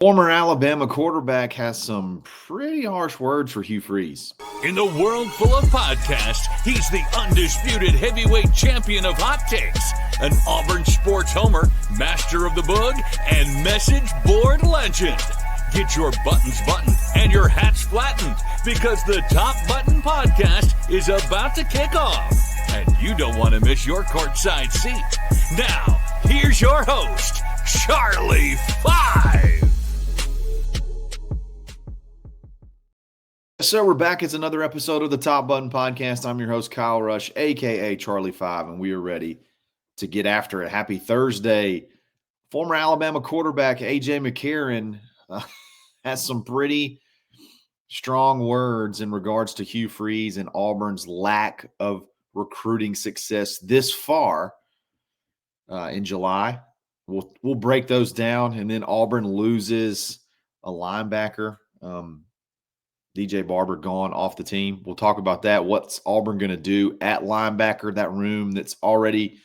Former Alabama quarterback has some pretty harsh words for Hugh Freeze. In the world full of podcasts, he's the undisputed heavyweight champion of hot takes, an Auburn sports homer, master of the boog, and message board legend. Get your buttons buttoned and your hats flattened because the Top Button Podcast is about to kick off. And you don't want to miss your courtside seat. Now, here's your host, Charlie Five. So we're back. It's another episode of the Top Button Podcast. I'm your host, Kyle Rush, a.k.a. Charlie Five, and we are ready to get after it. Happy Thursday. Former Alabama quarterback A.J. McCarron has some pretty strong words in regards to Hugh Freeze and Auburn's lack of recruiting success this far in July. We'll break those down, and then Auburn loses a linebacker. DJ Barber gone off the team. We'll talk about that. What's Auburn going to do at linebacker, that room that's already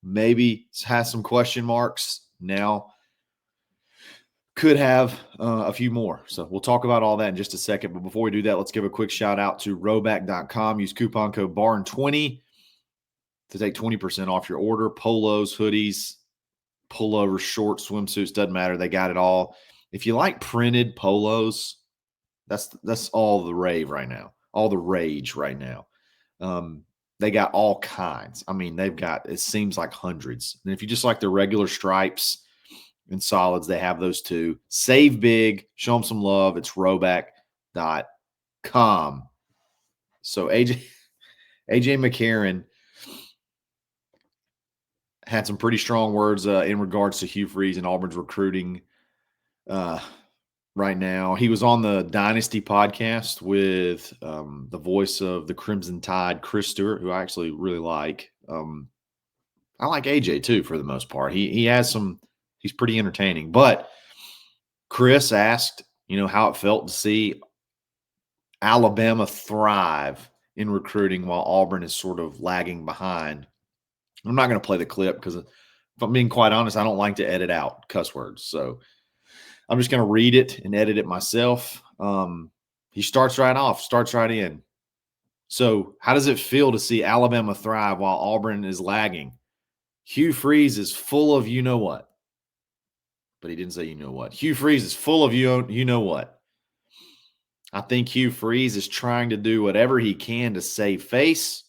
maybe has some question marks now could have a few more. So we'll talk about all that in just a second. But before we do that, let's give a quick shout out to Rhoback.com. Use coupon code BARN20 to take 20% off your order. Polos, hoodies, pullovers, shorts, swimsuits, doesn't matter. They got it all. If you like printed polos, that's all the rave right now, all the rage right now. They got all kinds. I mean, they've got, it seems like hundreds. And if you just like the regular stripes and solids, they have those too. Save big, show them some love. It's Rhoback.com. So AJ McCarron had some pretty strong words in regards to Hugh Freeze and Auburn's recruiting right now. He was on the Dynasty podcast with the voice of the Crimson Tide, Chris Stewart, who I actually really like. I like AJ too, for the most part. He has some, he's pretty entertaining. But Chris asked, how it felt to see Alabama thrive in recruiting while Auburn is sort of lagging behind. I'm not going to play the clip because, if I'm being quite honest, I don't like to edit out cuss words. So I'm just going to read it and edit it myself. He starts right in. So how does it feel to see Alabama thrive while Auburn is lagging? Hugh Freeze is full of you-know-what. But he didn't say you-know-what. Hugh Freeze is full of you-know-what. I think Hugh Freeze is trying to do whatever he can to save face.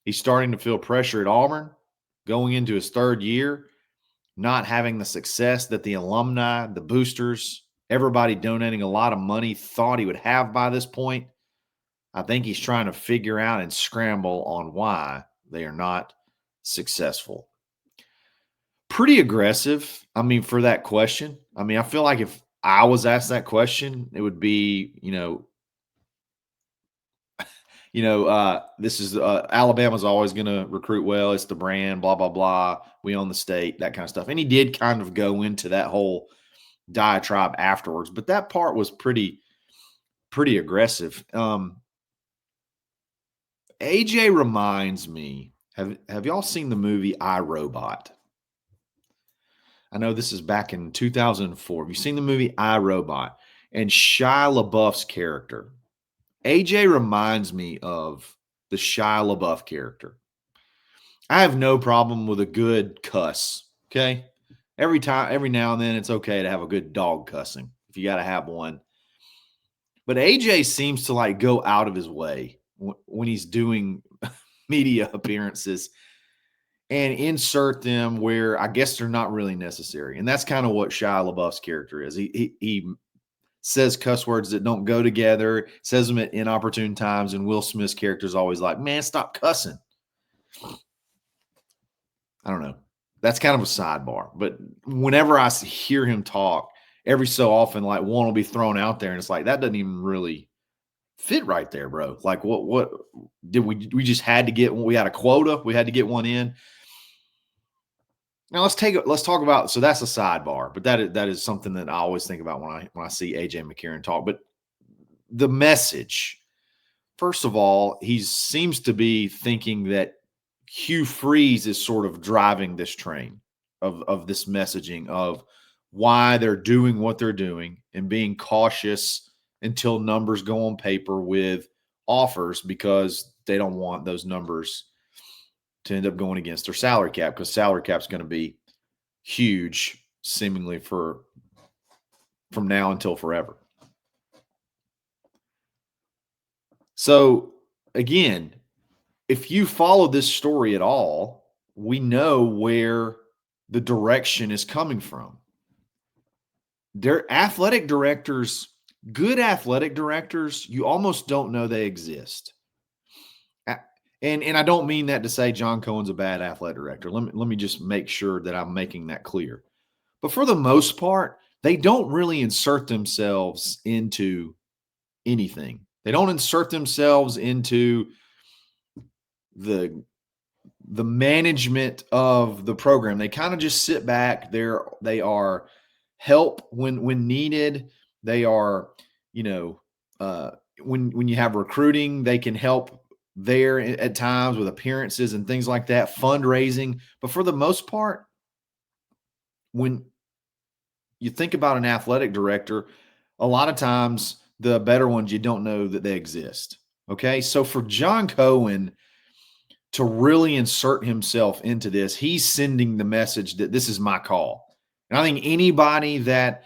He's starting to feel pressure at Auburn, going into his third year, not having the success that the alumni, the boosters, everybody donating a lot of money thought he would have by this point. I think he's trying to figure out and scramble on why they are not successful. Pretty aggressive, for that question. I feel like if I was asked that question, it would be, this is Alabama's always going to recruit well. It's the brand, blah, blah, blah. We own the state, that kind of stuff. And he did kind of go into that whole diatribe afterwards, but that part was pretty aggressive. AJ reminds me, have y'all seen the movie iRobot? I know this is back in 2004. Have you seen the movie iRobot? And Shia LaBeouf's character, AJ reminds me of the Shia LaBeouf character. I have no problem with a good cuss, okay? Every now and then, it's okay to have a good dog cussing if you got to have one. But AJ seems to go out of his way when he's doing media appearances and insert them where I guess they're not really necessary. And that's kind of what Shia LaBeouf's character is. He says cuss words that don't go together, says them at inopportune times, and Will Smith's character is always like, man, stop cussing. I don't know. That's kind of a sidebar. But whenever I hear him talk, every so often, one will be thrown out there, and it's like, that doesn't even really fit right there, bro. What did we just had to get, we had a quota, we had to get one in. Now let's talk about, so that's a sidebar, but that is something that I always think about when I see AJ McCarron talk. But the message, first of all, he seems to be thinking that Hugh Freeze is sort of driving this train of this messaging of why they're doing what they're doing and being cautious until numbers go on paper with offers, because they don't want those numbers to end up going against their salary cap, because salary cap is going to be huge seemingly from now until forever. So again, if you follow this story at all, we know where the direction is coming from. Their athletic directors, good athletic directors, you almost don't know they exist. And I don't mean that to say John Cohen's a bad athletic director. Let me just make sure that I'm making that clear. But for the most part, they don't really insert themselves into anything. They don't insert themselves into the management of the program. They kind of just sit back. They are help when needed. They are, when you have recruiting, they can help there at times with appearances and things like that, fundraising. But for the most part, when you think about an athletic director, a lot of times the better ones, you don't know that they exist. Okay. So for John Cohen to really insert himself into this, he's sending the message that this is my call. And I think anybody that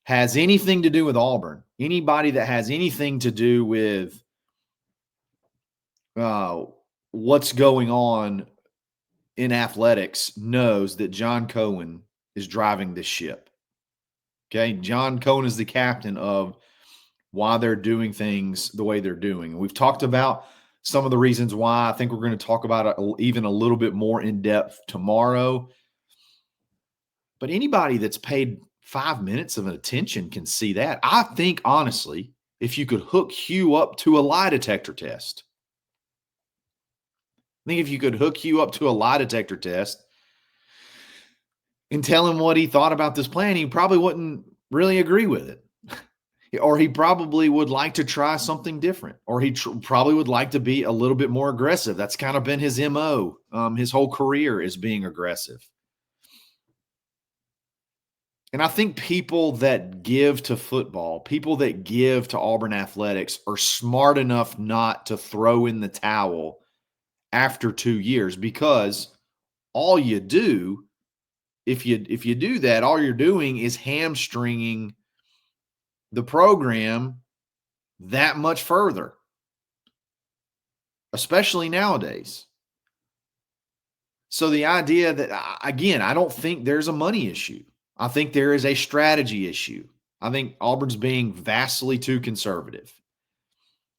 has anything to do with Auburn, anybody that has anything to do with what's going on in athletics knows that John Cohen is driving this ship. Okay. John Cohen is the captain of why they're doing things the way they're doing. And we've talked about some of the reasons why. I think we're going to talk about it even a little bit more in depth tomorrow. But anybody that's paid 5 minutes of attention can see that. I think, honestly, if you could hook Hugh up to a lie detector test, and tell him what he thought about this plan, he probably wouldn't really agree with it. Or he probably would like to try something different. Or he probably would like to be a little bit more aggressive. That's kind of been his MO. His whole career is being aggressive. And I think people that give to football, people that give to Auburn athletics, are smart enough not to throw in the towel after 2 years, because all you do, if you do that, all you're doing is hamstringing the program that much further, especially nowadays. So the idea that, again, I don't think there's a money issue. I think there is a strategy issue. I think Auburn's being vastly too conservative.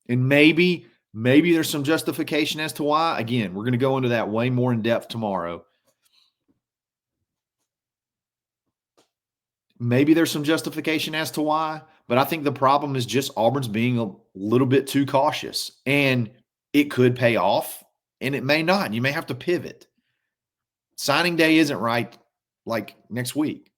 And maybe there's some justification as to why. Again, we're going to go into that way more in depth tomorrow. Maybe there's some justification as to why, but I think the problem is just Auburn's being a little bit too cautious. And it could pay off, and it may not. You may have to pivot. Signing day isn't right like next week.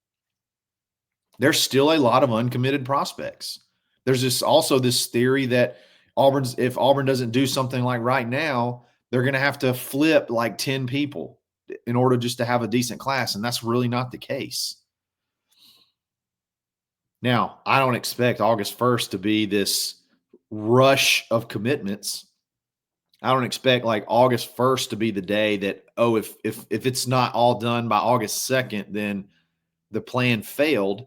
There's still a lot of uncommitted prospects. There's also this theory that if Auburn doesn't do something like right now, they're going to have to flip like 10 people in order just to have a decent class, and that's really not the case. Now, I don't expect August 1st to be this rush of commitments. I don't expect like August 1st to be the day that, if it's not all done by August 2nd, then the plan failed.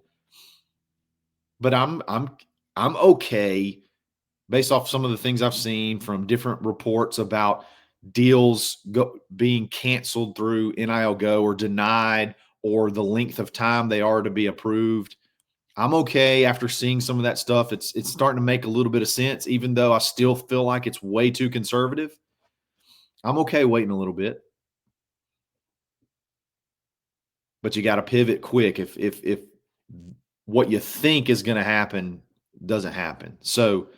But I'm okay, based off some of the things I've seen from different reports about deals being canceled through NIL Go or denied, or the length of time they are to be approved. I'm okay after seeing some of that stuff. It's starting to make a little bit of sense, even though I still feel like it's way too conservative. I'm okay waiting a little bit. But you got to pivot quick if what you think is going to happen doesn't happen. So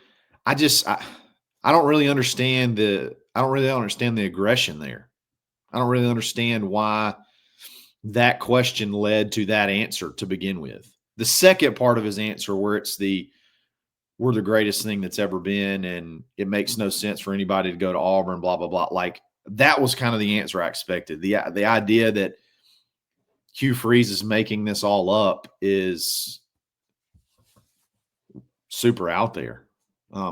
I don't really understand the aggression there. I don't really understand why that question led to that answer to begin with. The second part of his answer, where we're the greatest thing that's ever been, and it makes no sense for anybody to go to Auburn, blah, blah, blah. Like, that was kind of the answer I expected. The idea that Hugh Freeze is making this all up is super out there,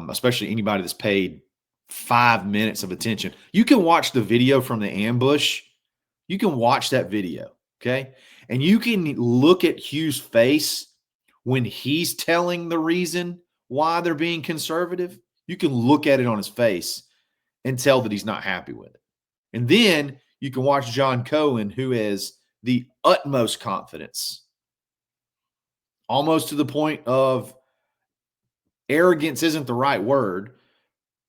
especially anybody that's paid 5 minutes of attention. You can watch the video from the ambush. You can watch that video, okay? And you can look at Hugh's face when he's telling the reason why they're being conservative. You can look at it on his face and tell that he's not happy with it. And then you can watch John Cohen, who has the utmost confidence, almost to the point of arrogance isn't the right word,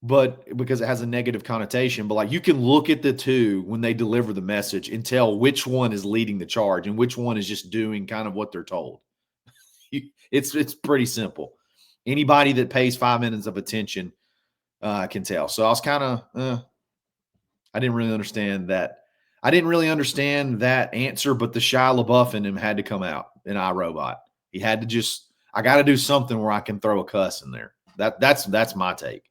but because it has a negative connotation, but like you can look at the two when they deliver the message and tell which one is leading the charge and which one is just doing kind of what they're told. It's pretty simple. Anybody that pays 5 minutes of attention can tell. So I was kind of, I didn't really understand that. I didn't really understand that answer, but the Shia LaBeouf in him had to come out in iRobot. He had to just, I got to do something where I can throw a cuss in there. That's my take.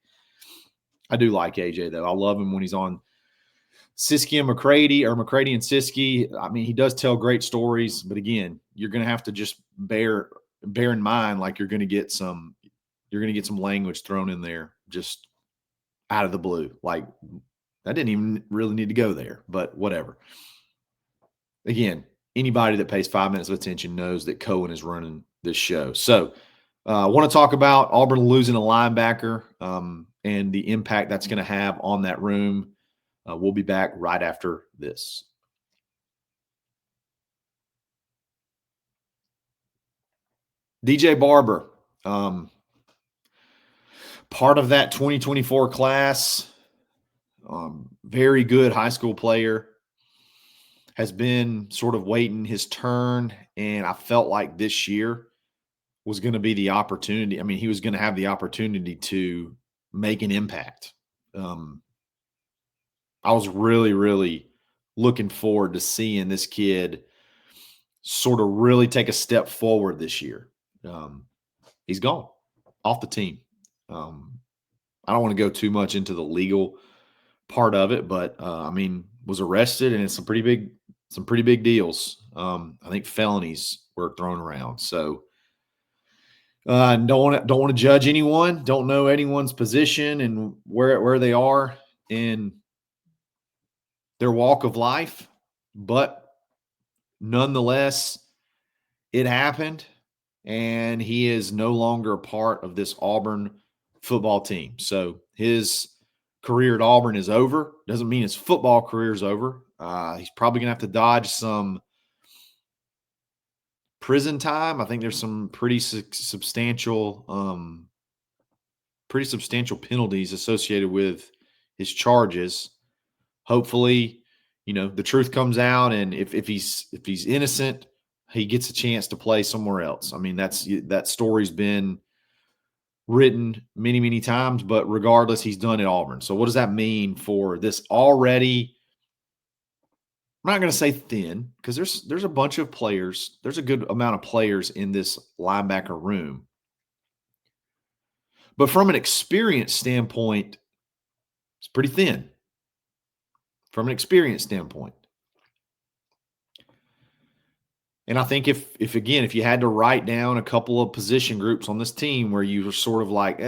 I do like AJ, though. I love him when he's on Siski and McCready, or McCready and Siski. I mean, he does tell great stories, but again, you're going to have to just bear in mind, like you're going to get some language thrown in there just out of the blue. Like I didn't even really need to go there, but whatever. Again, anybody that pays 5 minutes of attention knows that Cohen is running this show. So I want to talk about Auburn losing a linebacker and the impact that's going to have on that room. We'll be back right after this. DJ Barber, part of that 2024 class, very good high school player, has been sort of waiting his turn, and I felt like this year was going to be the opportunity. I mean, he was going to have the opportunity to make an impact. I was really, really looking forward to seeing this kid sort of really take a step forward this year. He's gone off the team. I don't want to go too much into the legal part of it, but I mean, was arrested, and it's some pretty big deals. I think felonies were thrown around. So don't want to judge anyone. Don't know anyone's position and where they are in their walk of life, but nonetheless, it happened, and he is no longer a part of this Auburn football team. So his career at Auburn is over. Doesn't mean his football career is over. He's probably going to have to dodge some prison time. I think there's some pretty substantial penalties associated with his charges. Hopefully, the truth comes out, and if he's innocent, he gets a chance to play somewhere else. I mean, that story's been written many, many times, but regardless, he's done at Auburn. So what does that mean for this already? I'm not going to say thin, because there's a bunch of players. There's a good amount of players in this linebacker room. But from an experience standpoint, it's pretty thin. From an experience standpoint. And I think if you had to write down a couple of position groups on this team where you were sort of like,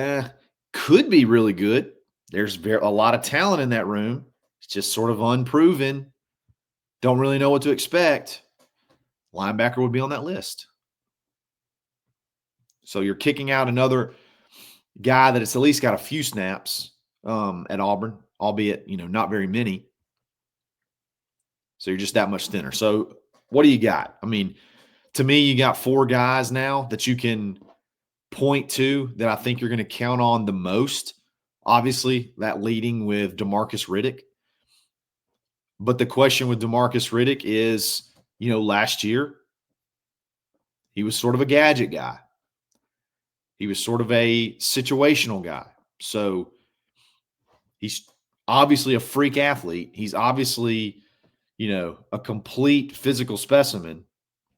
could be really good. There's a lot of talent in that room. It's just sort of unproven. Don't really know what to expect. Linebacker would be on that list. So you're kicking out another guy that has at least got a few snaps at Auburn, albeit, not very many. So you're just that much thinner. So what do you got? I mean, to me, you got 4 guys now that you can point to that I think you're going to count on the most. Obviously, that leading with DeMarcus Riddick. But the question with DeMarcus Riddick is, last year, he was sort of a gadget guy. He was sort of a situational guy. So he's obviously a freak athlete. He's obviously, a complete physical specimen.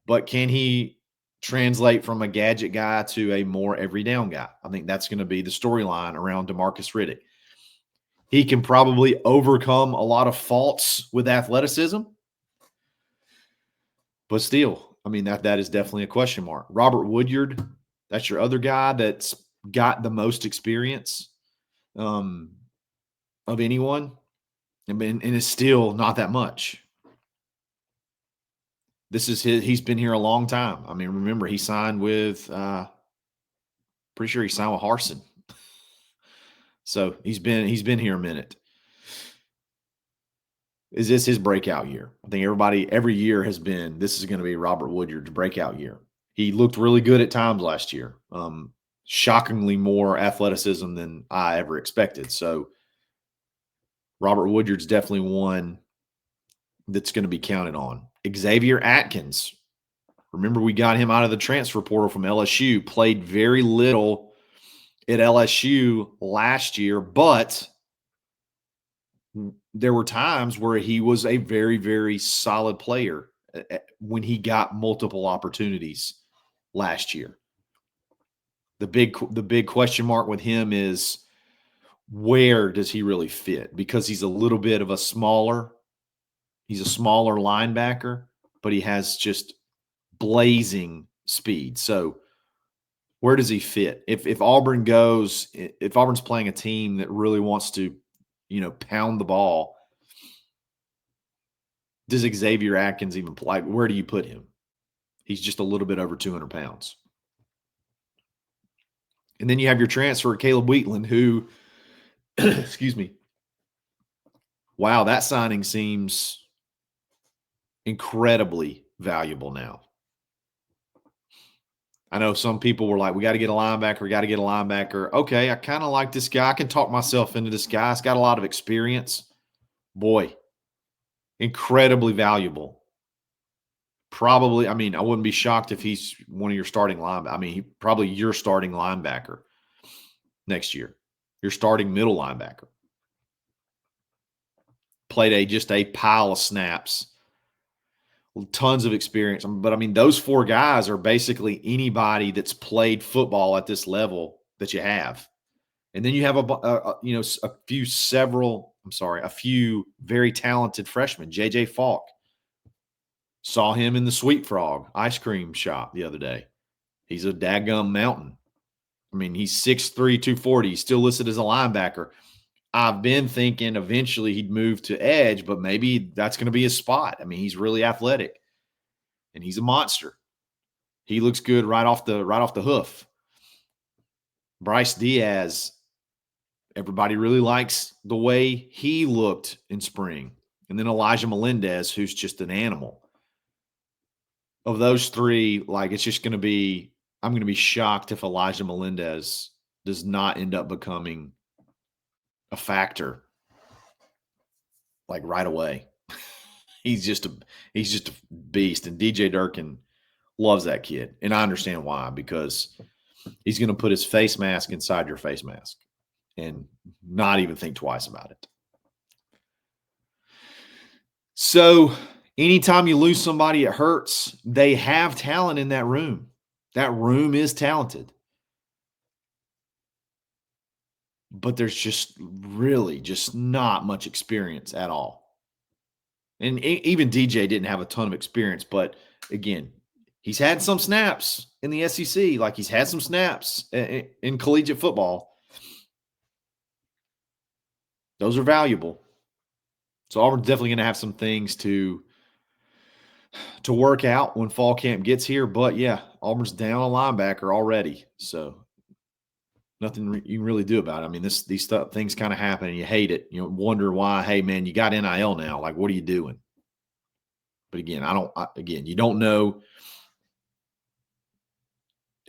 But can he translate from a gadget guy to a more every down guy? I think that's going to be the storyline around DeMarcus Riddick. He can probably overcome a lot of faults with athleticism. But still, I mean, that is definitely a question mark. Robert Woodyard, that's your other guy that's got the most experience of anyone. I mean, and it's still not that much. This is he's been here a long time. I mean, remember, he signed with, pretty sure he signed with Harsin. So he's been here a minute. Is this his breakout year? I think every year has been, this is going to be Robert Woodyard's breakout year. He looked really good at times last year. Shockingly more athleticism than I ever expected. So Robert Woodyard's definitely one that's going to be counted on. Xavier Atkins. Remember, we got him out of the transfer portal from LSU, played very little at LSU last year, but there were times where he was a very, very solid player when he got multiple opportunities last year. The big question mark with him is, where does he really fit? Because he's a little bit of a smaller linebacker, but he has just blazing speed. So where does he fit? If Auburn's playing a team that really wants to, pound the ball, does Xavier Atkins even play? Where do you put him? He's just a little bit over 200 pounds. And then you have your transfer, Caleb Wheatland, who, excuse me, wow, that signing seems incredibly valuable now. I know some people were like, we got to get a linebacker. Okay, I kind of like this guy. I can talk myself into this guy. He's got a lot of experience. Boy, incredibly valuable. Probably, I mean, I wouldn't be shocked if he's one of your starting linebackers. I mean, probably your starting linebacker next year. Your starting middle linebacker. Played just a pile of snaps. Tons of experience. But, I mean, those four guys are basically anybody that's played football at this level that you have. And then you have a few very talented freshmen. JJ Falk. Saw him in the Sweet Frog ice cream shop the other day. He's a daggum mountain. I mean, he's 6'3", 240. He's still listed as a linebacker. I've been thinking eventually he'd move to edge, but maybe that's going to be his spot. I mean, he's really athletic, and he's a monster. He looks good right off the hoof. Bryce Diaz, everybody really likes the way he looked in spring. And then Elijah Melendez, who's just an animal. Of those three, it's just going to be – I'm going to be shocked if Elijah Melendez does not end up becoming a factor right away. He's just a beast. And DJ Durkin loves that kid. And I understand why, because he's going to put his face mask inside your face mask and not even think twice about it. So anytime you lose somebody, it hurts. They have talent in that room. That room is talented. But there's just really just not much experience at all. And even DJ didn't have a ton of experience. But, again, he's had some snaps in the SEC. He's had some snaps in collegiate football. Those are valuable. So Auburn's definitely going to have some things to work out when fall camp gets here. But, yeah, Auburn's down a linebacker already. So nothing you can really do about it. I mean, these things kind of happen and you hate it. You wonder why, hey, man, you got NIL now. What are you doing? But, again, you don't know.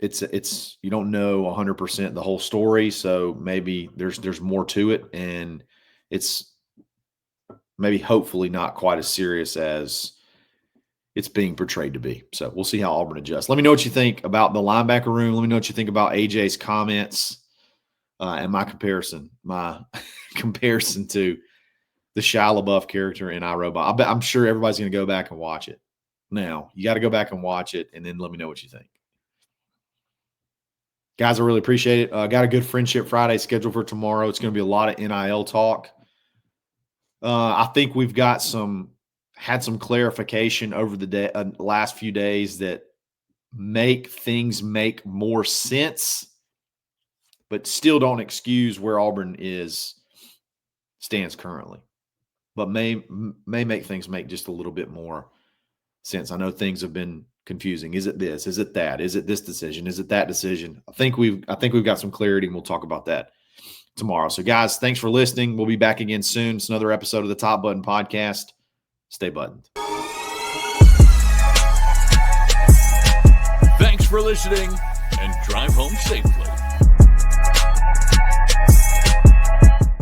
You don't know 100% the whole story. So maybe there's more to it. And it's maybe hopefully not quite as serious as it's being portrayed to be. So we'll see how Auburn adjusts. Let me know what you think about the linebacker room. Let me know what you think about AJ's comments and my comparison to the Shia LaBeouf character in iRobot. I'm sure everybody's going to go back and watch it. Now, you got to go back and watch it, and then let me know what you think. Guys, I really appreciate it. Got a good Friendship Friday scheduled for tomorrow. It's going to be a lot of NIL talk. I think we've got some had some clarification over the last few days that make things make more sense, but still don't excuse where Auburn stands currently, but may make things make just a little bit more sense. I know things have been confusing. Is it this? Is it that? Is it this decision? Is it that decision? I think we've got some clarity, and we'll talk about that tomorrow. So, guys, thanks for listening. We'll be back again soon. It's another episode of the Top Button Podcast. Stay buttoned. Thanks for listening, and drive home safely.